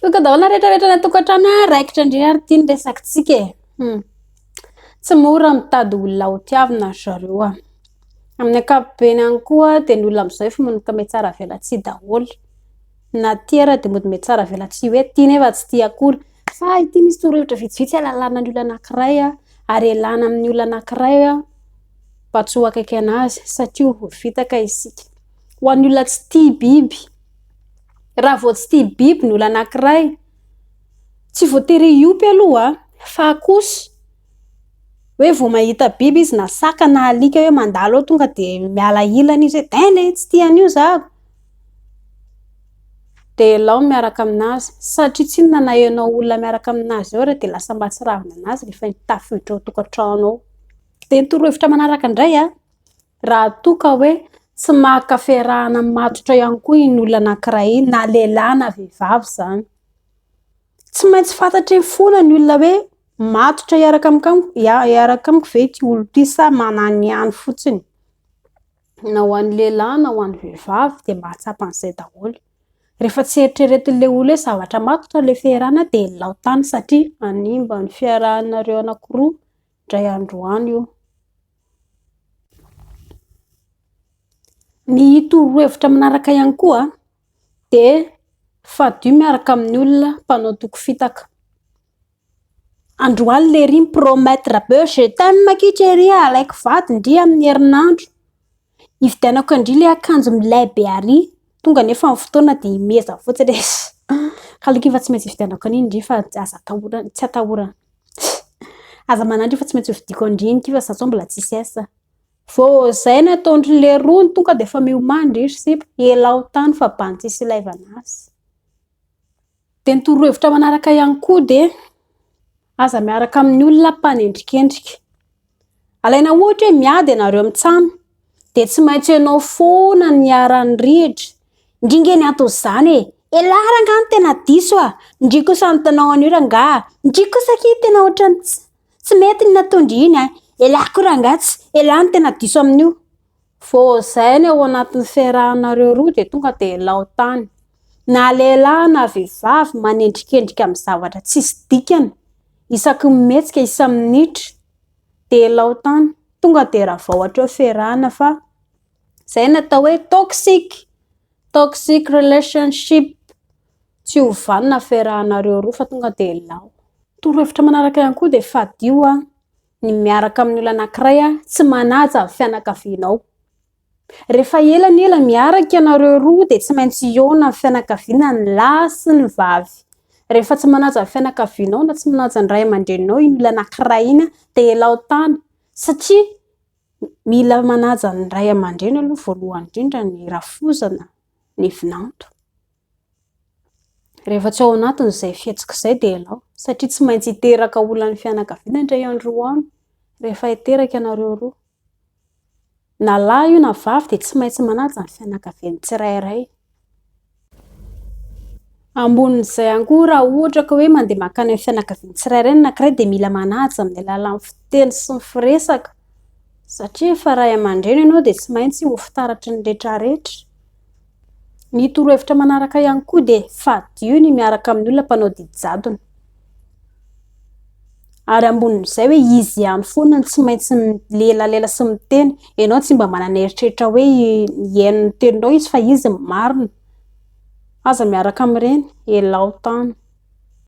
Ka daholo rehetrarehetra natokantrano raikitra indrindra ary tiany resakintsika tsy mora mitady olona ho tiavina zareo amin'ny ankapobeny any koa dia ny olona amin'izao efa manomboka mety tsara velatsihy daholo na tia ary dia mody mety tsara velatsihy hoe tia nefa tsy tia akory fa ity misy torohevitra vitsivitsy alalana ny olona anankiray ary elana amin'ny olona anankiray mba tsy ho akaiky anazy satria ho vitaka isika ho an'ny olona tsy tia biby. Raha vao tsy tia biby ny olona anankiray tsy voatery iompy aloha fa kosa hoe vao mahita biby izy na saka na alika hoe mandalo ao tonga dia miala ilana izy hoe tena tsy tia an'io zaho dia lao miaraka aminazy satria tsy inona na hainao olona miaraka aminazy ao dia lasa mba tsy ravina anazy rehefa tafiditra ao tokantrano ao. Dia ny torohevitra manaraka indray raha toa ka hoe tsy maka-fiarahana matotra ihany koa iny olona anankiray na lehilahy na vehivavy zany tsy maintsy fantatry foana ny olona hoe matotra hiaraka amiko ve ity olo ity sa manany ihany fotsiny na ho an'ny lehilahy na ho an'ny vehivavy dia mahatsapa an'izay daholo. Rehefa tsy eritreretin'ilay olo hoe zavatra matotra ilay fiarahana dia lao tany satria animba ny fiarahanareo anankiroa indray androany io. Ny torohevitra manaraka ihany koa dia fadio miaraka amin'ny olona mpanao toko fitaka. Androany le ry promettre be je t'aime makitra ery alaiko vady ndry amin'ny herinandro ividianako indry le akanjo milay be ary tonga nefa amin'ny fotoana dia imeza fotsiny kalikiva tsy maintsy ividianako an'iny ndry fa aza atahorana tsy atahorana aza manandry fa tsy maintsy ividiko andriny kiva satria mbola tsisy asa fô zay ny ataondry le rony tonga dia efa miomandry izy sipa elao tany fa bany tsisy ilaivana azy. Dia ny torohevitra manaraka ihany koa dia aza miaraka amin'ny olona mpanendrikendrika. Alaina ohatra hoe miady anareo mitsano dia tsy maintsy ianao foana ny aran'ny rihitra ndringe ny atao izany elara nga ny tena diso ndry kosa ny tanao an'io ranga ndry kosa ki tena ohatrany tsy mety ny nataondry iny elako rangatsy ela ny tena diso amin'io fô zay ny ao anatin'ny fiarahanareo roa dia tonga dia lao tany na lehilahy na vehivavy manendrikendrika amin'ny zavatra tsisy dikany isaky mihetsika isa minitra dia lao tany tonga dia raha ohatra hoe fiarahana fa zay natao hoe toxic relationship tsy ho vanina fiarahanareo roa fa tonga dia lao. Torohevitra manaraka ihany koa dia fadio ny miaraka amin'ny olona anankiray tsy manaja ny fianakavianao. Rehefa ela miaraka ianareo roa dia tsy maintsy iona ny fianakaviana ny lahy sy ny vavy. Rehefa tsy manaja ny fianakavianao na tsy manaja ny ray aman-dreninao iny olona anankiray iny dia lao tany satria mila manaja ny ray aman-dreny aloha voalohany indrindra ny rafozana ny vinanto. Rehefa tsy ao anatin'izay fihetsika izay dia lao satria tsy maintsy hiteraka olona ny fianakaviana indray androany rehefa hiteraka ianareo roa. Na lahy io na vavy dia tsy maintsy manaja ny fianakaviany tsirairay. Ambonin'izay ihany koa raha ohatra ka hoe mandeha mankany amin'ny fianakaviany tsirairay ny anankiray dia mila manaja amin'ny alalan'ny fiteny sy ny firesaka satria efa ray aman-dreny ianao dia tsy maintsy ho fitaratry ny rehetrarehetra. Ny torohevitra manaraka ihany koa dia fadio ny miaraka amin'ny olona mpanao didy jadona. Ary ambonin'izay hoe izy ihany foana tsy maintsy lela sy miteny ianao tsy mba manana eritreritra hoe hihaino ny teninao izy fa izy marina. Aza miaraka amin'ireny elao tany.